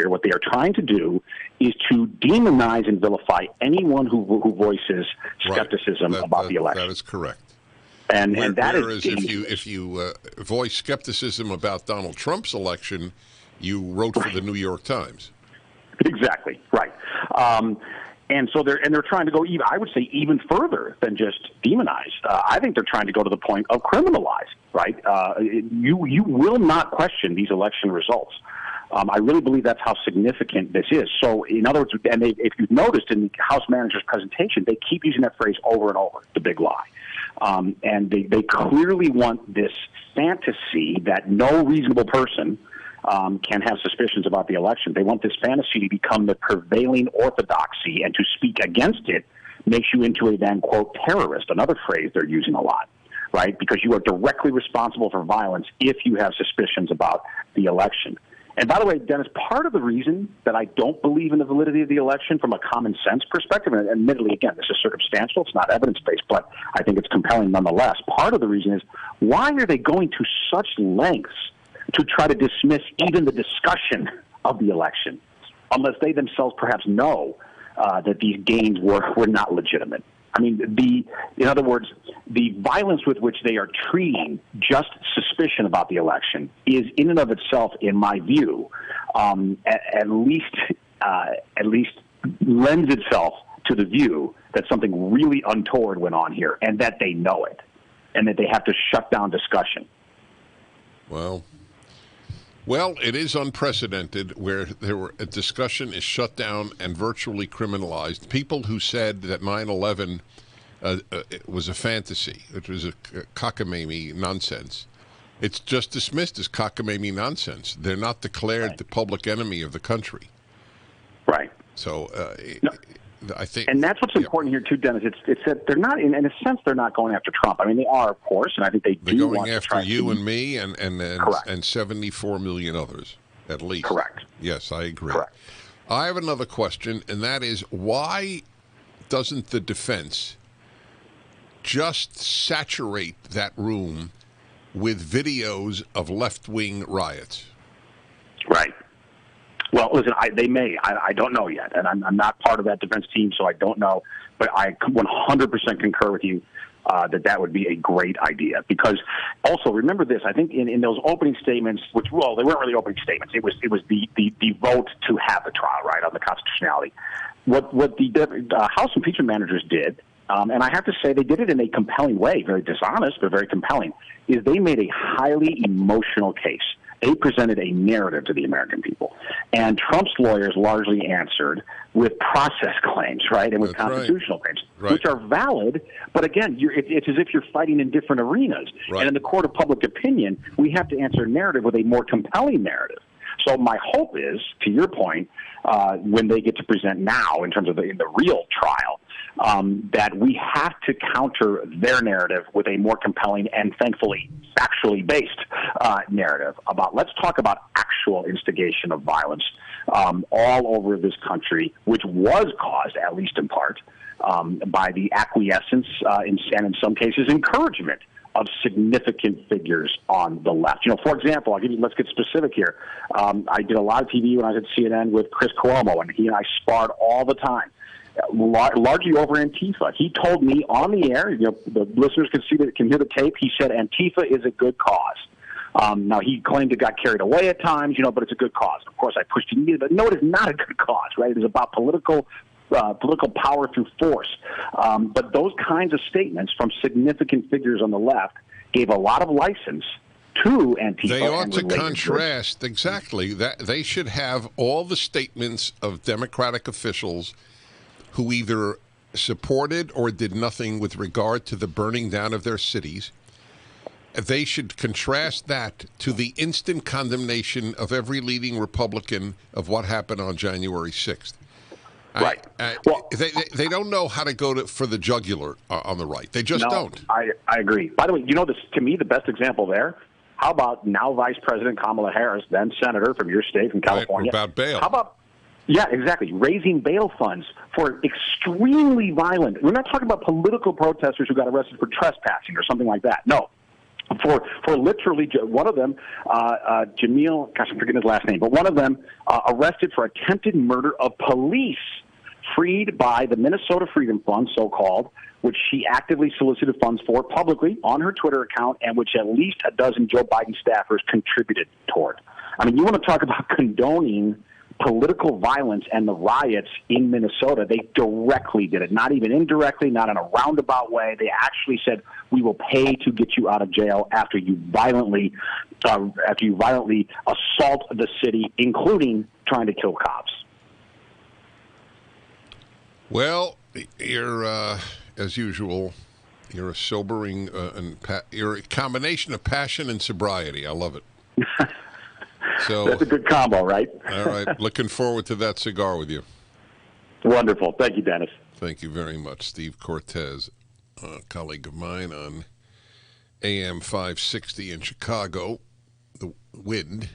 here, what they are trying to do is to demonize and vilify anyone who voices skepticism about the election. That is correct. And that whereas is if you voice skepticism about Donald Trump's election, you wrote for the New York Times. Exactly, right. And so they're trying to go even, I would say, even further than just demonize. I think they're trying to go to the point of criminalize, right? You will not question these election results. I really believe that's how significant this is. So, in other words, and if you've noticed in the House manager's presentation, they keep using that phrase over and over, the big lie. And they clearly want this fantasy that no reasonable person can have suspicions about the election. They want this fantasy to become the prevailing orthodoxy, and to speak against it makes you into a then, quote, terrorist, another phrase they're using a lot, right? Because you are directly responsible for violence if you have suspicions about the election. And by the way, Dennis, part of the reason that I don't believe in the validity of the election from a common sense perspective, and admittedly, again, this is circumstantial, it's not evidence-based, but I think it's compelling nonetheless. Part of the reason is, why are they going to such lengths to try to dismiss even the discussion of the election, unless they themselves perhaps know that these gains were not legitimate? I mean, in other words, the violence with which they are treating just suspicion about the election is, in and of itself, in my view, at least lends itself to the view that something really untoward went on here, and that they know it, and that they have to shut down discussion. Well, it is unprecedented where a discussion is shut down and virtually criminalized. People who said that 9/11 was a fantasy, it was a cockamamie nonsense, it's just dismissed as cockamamie nonsense. They're not declared the public enemy of the country. Right. So I think, and that's what's important here too, Dennis. It's that they're not, in a sense, they're not going after Trump. I mean, they are, of course, and I think they're do going want after to try you to, and me and 74 million others, at least. Correct. Yes, I agree. Correct. I have another question, and that is, why doesn't the defense just saturate that room with videos of left-wing riots? Right. Well, listen, they may. I don't know yet, and I'm not part of that defense team, so I don't know. But I 100% concur with you that would be a great idea. Because also, remember this, I think in those opening statements, which, well, they weren't really opening statements. It was the vote to have the trial, right, on the constitutionality. What the House impeachment managers did, and I have to say they did it in a compelling way, very dishonest, but very compelling, is they made a highly emotional case. They presented a narrative to the American people. And Trump's lawyers largely answered with process claims, right, and with constitutional claims, which are valid. But again, it's as if you're fighting in different arenas. Right. And in the court of public opinion, we have to answer a narrative with a more compelling narrative. So my hope is, to your point, when they get to present now in terms of in the real trial, that we have to counter their narrative with a more compelling and thankfully factually based narrative about, let's talk about actual instigation of violence all over this country, which was caused, at least in part, by the acquiescence and in some cases encouragement of significant figures on the left. You know, for example, let's get specific here. I did a lot of TV when I was at CNN with Chris Cuomo, and he and I sparred all the time, largely over Antifa. He told me on the air, the listeners can hear the tape, he said Antifa is a good cause. Now, he claimed it got carried away at times, but it's a good cause. Of course, I pushed it, but no, it is not a good cause, right? It is about political power through force. But those kinds of statements from significant figures on the left gave a lot of license to Antifa. They ought to contrast, exactly, that they should have all the statements of Democratic officials who either supported or did nothing with regard to the burning down of their cities. They should contrast that to the instant condemnation of every leading Republican of what happened on January 6th. Right. Well, they don't know how to go for the jugular on the right. They just don't. I agree. By the way, this, to me, the best example there, how about now Vice President Kamala Harris, then Senator from your state, from California. Right, about bail. How about, yeah, exactly, raising bail funds for extremely violent. We're not talking about political protesters who got arrested for trespassing or something like that. No. for literally one of them, Jamil, gosh, I'm forgetting his last name, but one of them arrested for attempted murder of police, freed by the Minnesota Freedom Fund, so-called, which she actively solicited funds for publicly on her Twitter account, and which at least a dozen Joe Biden staffers contributed toward. I mean, you want to talk about condoning political violence and the riots in Minnesota. They directly did it, not even indirectly, not in a roundabout way. They actually said, we will pay to get you out of jail after you violently assault the city, including trying to kill cops. Well, you're, as usual, you're a sobering, you're a combination of passion and sobriety. I love it. So that's a good combo, right? All right. Looking forward to that cigar with you. Wonderful. Thank you, Dennis. Thank you very much. Steve Cortes, a colleague of mine on AM 560 in Chicago. The Wind.